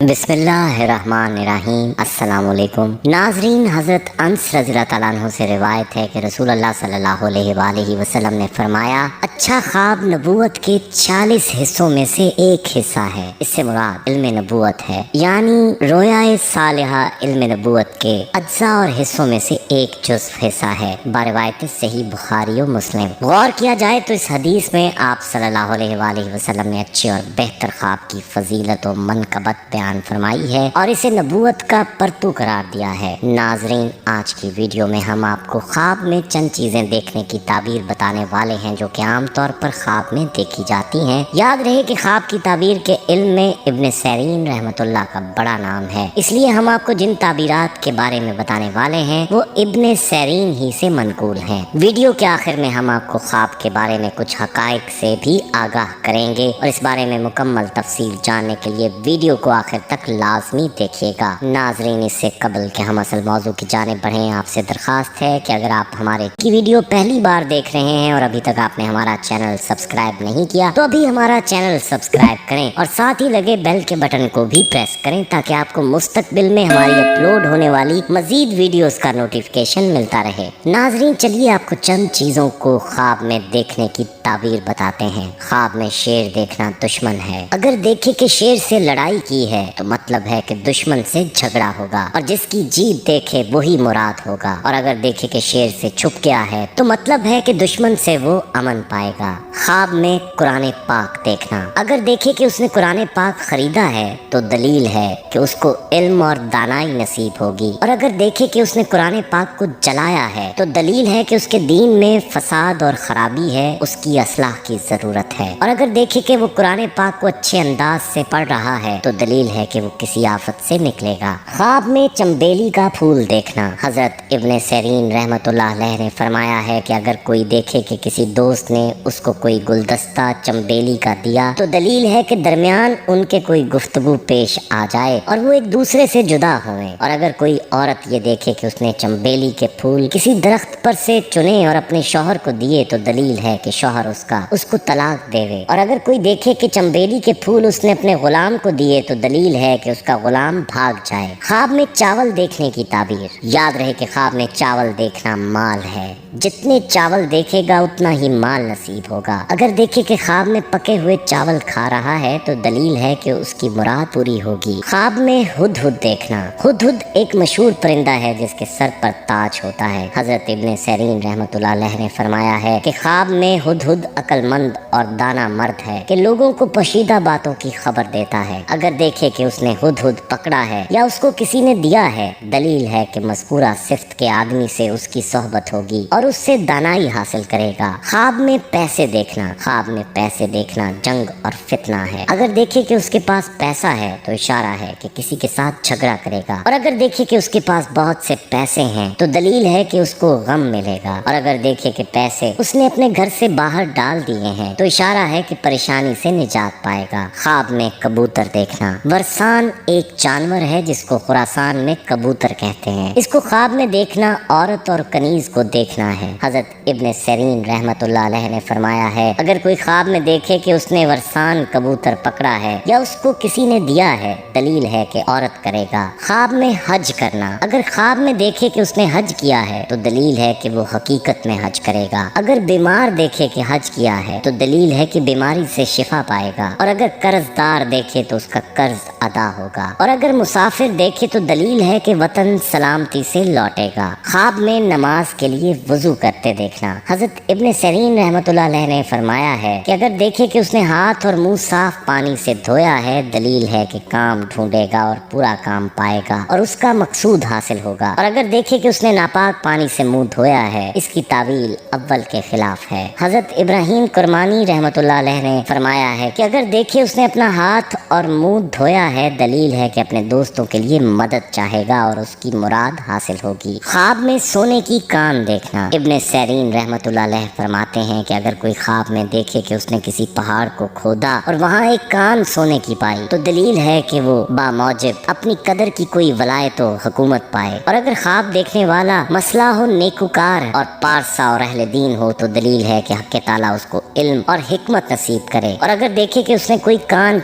بسم اللہ الرحمن الرحیم۔ السلام علیکم ناظرین، حضرت انس رضی اللہ تعالیٰ عنہ سے روایت ہے کہ رسول اللہ صلی اللہ علیہ وآلہ وسلم نے فرمایا، اچھا خواب نبوت کے 40 حصوں میں سے ایک حصہ ہے۔ اس سے مراد علم نبوت ہے، یعنی رویائے صالحہ علم نبوت کے اجزاء اور حصوں میں سے ایک جزو حصہ ہے۔ باروایت صحیح بخاری و مسلم۔ غور کیا جائے تو اس حدیث میں آپ صلی اللہ علیہ وآلہ وسلم نے اچھے اور بہتر خواب کی فضیلت و منقبت بیان فرمائی ہے اور اسے نبوت کا پرتو قرار دیا ہے۔ ناظرین، آج کی ویڈیو میں ہم آپ کو خواب میں چند چیزیں دیکھنے کی تعبیر بتانے والے ہیں جو کہ عام طور پر خواب میں دیکھی جاتی ہیں۔ یاد رہے کہ خواب کی تعبیر کے علم میں ابن سیرین رحمۃ اللہ کا بڑا نام ہے، اس لیے ہم آپ کو جن تعبیرات کے بارے میں بتانے والے ہیں وہ ابن سیرین ہی سے منقول ہیں۔ ویڈیو کے آخر میں ہم آپ کو خواب کے بارے میں کچھ حقائق سے بھی آگاہ کریں گے اور اس بارے میں مکمل تفصیل جاننے کے لیے ویڈیو کو آخر تک لازمی دیکھیے گا۔ ناظرین، اس سے قبل کہ ہم اصل موضوع کی جانب بڑھیں، آپ سے درخواست ہے کہ اگر آپ ہمارے کی ویڈیو پہلی بار دیکھ رہے ہیں اور ابھی تک آپ نے ہمارا چینل سبسکرائب نہیں کیا تو ابھی ہمارا چینل سبسکرائب کریں اور ساتھ ہی لگے بیل کے بٹن کو بھی پریس کریں تاکہ آپ کو مستقبل میں ہماری اپلوڈ ہونے والی مزید ویڈیوز کا نوٹیفیکیشن ملتا رہے۔ ناظرین، چلیے آپ کو چند چیزوں کو خواب میں دیکھنے کی تعبیر بتاتے ہیں۔ خواب میں شیر دیکھنا دشمن ہے۔ اگر دیکھے کہ شیر سے لڑائی کی ہے تو مطلب ہے کہ دشمن سے جھگڑا ہوگا اور جس کی جیت دیکھے وہی مراد ہوگا، اور اگر دیکھے کہ شیر سے چھپ گیا ہے تو مطلب ہے کہ دشمن سے وہ امن پائے گا۔ خواب میں قرآن پاک دیکھنا، اگر دیکھے کہ اس نے قرآن پاک خریدا ہے تو دلیل ہے کہ اس کو علم اور دانائی نصیب ہوگی، اور اگر دیکھے کہ اس نے قرآن پاک کو جلایا ہے تو دلیل ہے کہ اس کے دین میں فساد اور خرابی ہے، اس کی اصلاح کی ضرورت ہے، اور اگر دیکھے کہ وہ قرآن پاک کو اچھے انداز سے پڑھ رہا ہے تو دلیل ہے کہ وہ کسی آفت سے نکلے گا۔ خواب میں چنبیلی کا پھول دیکھنا، حضرت ابن سیرین رحمۃ اللہ علیہ نے فرمایا ہے کہ اگر کوئی دیکھے کہ کسی دوست نے اس کو کوئی گلدستہ چنبیلی کا دیا تو دلیل ہے کہ درمیان ان کے کوئی گفتگو پیش آ جائے اور وہ ایک دوسرے سے جدا ہوئیں، اور اگر کوئی عورت یہ دیکھے کہ اس نے چنبیلی کے پھول کسی درخت پر سے چنے اور اپنے شوہر کو دیے تو دلیل ہے کہ شوہر اس کو طلاق دے، اور اگر کوئی دیکھے کہ چنبیلی کے پھول اس نے اپنے غلام کو دیے تو دلیل ہے کہ اس کا غلام بھاگ جائے۔ خواب میں چاول دیکھنے کی تعبیر، یاد رہے کہ خواب میں چاول دیکھنا مال ہے، جتنے چاول دیکھے گا اتنا ہی مال نصیب ہوگا۔ اگر دیکھے کہ خواب میں پکے ہوئے چاول کھا رہا ہے تو دلیل ہے کہ اس کی مراد پوری ہوگی۔ خواب میں ہدہد دیکھنا، ہدہد ایک مشہور پرندہ ہے جس کے سر پر تاج ہوتا ہے۔ حضرت ابن سیرین رحمۃ اللہ علیہ نے فرمایا ہے کہ خواب میں ہدہد عقل مند اور دانا مرد ہے کہ لوگوں کو پوشیدہ باتوں کی خبر دیتا ہے۔ اگر دیکھے کہ اس نے ہدہد پکڑا ہے یا اس کو کسی نے دیا ہے، دلیل ہے کہ مذکورہ صفت کے آدمی سے اس کی صحبت ہوگی اور اس سے دانائی حاصل کرے گا۔ خواب میں پیسے دیکھنا، خواب میں پیسے دیکھنا جنگ اور فتنہ ہے۔ اگر دیکھے کہ اس کے پاس پیسہ ہے تو اشارہ ہے کہ کسی کے ساتھ جھگڑا کرے گا، اور اگر دیکھے کہ اس کے پاس بہت سے پیسے ہیں تو دلیل ہے کہ اس کو غم ملے گا، اور اگر دیکھے کہ پیسے اس نے اپنے گھر سے باہر ڈال دیے ہیں تو اشارہ ہے کہ پریشانی سے نجات پائے گا۔ خواب میں کبوتر دیکھنا، ورسان ایک جانور ہے جس کو خراسان میں کبوتر کہتے ہیں، اس کو خواب میں دیکھنا عورت اور کنیز کو دیکھنا ہے۔ حضرت ابن سیرین رحمۃ اللہ علیہ نے فرمایا ہے اگر کوئی خواب میں دیکھے کہ اس نے ورسان کبوتر پکڑا ہے یا اس کو کسی نے دیا ہے، دلیل ہے کہ عورت کرے گا۔ خواب میں حج کرنا، اگر خواب میں دیکھے کہ اس نے حج کیا ہے تو دلیل ہے کہ وہ حقیقت میں حج کرے گا۔ اگر بیمار دیکھے کہ حج کیا ہے تو دلیل ہے کہ بیماری سے شفا پائے گا، اور اگر قرض دار دیکھے تو اس کا قرض ادا ہوگا، اور اگر مسافر دیکھے تو دلیل ہے کہ وطن سلامتی سے لوٹے گا۔ خواب میں نماز کے لیے وضو کرتے دیکھنا، حضرت ابن سیرین رحمۃ اللہ علیہ نے فرمایا ہے کہ اگر دیکھے کہ اس نے ہاتھ اور منہ صاف پانی سے دھویا ہے، دلیل ہے کہ کام ڈھونڈے گا اور پورا کام پائے گا اور اس کا مقصود حاصل ہوگا، اور اگر دیکھے کہ اس نے ناپاک پانی سے منہ دھویا ہے، اس کی تعویل اول کے خلاف ہے۔ حضرت ابراہیم کرمانی رحمۃ اللہ علیہ نے فرمایا ہے کہ اگر دیکھے اس نے اپنا ہاتھ اور منہ دھویا ہے، دلیل ہے کہ اپنے دوستوں کے لیے مدد چاہے گا اور اس کی مراد حاصل ہوگی۔ خواب میں سونے کی کان دیکھنا، ابن سیرین رحمۃ اللہ علیہ فرماتے ہیں کہ اگر کوئی خواب میں دیکھے کہ اس نے کسی پہاڑ کو کھودا اور وہاں ایک کان سونے کی پائی تو دلیل ہے کہ وہ باموجب اپنی قدر کی کوئی ولایت و حکومت پائے، اور اگر خواب دیکھنے والا مسئلہ ہو نیکوکار اور پارسا اور اہل دین ہو تو دلیل ہے کہ حق تعالیٰ اس کو علم اور حکمت نصیب کرے، اور اگر دیکھے کہ اس نے کوئی کان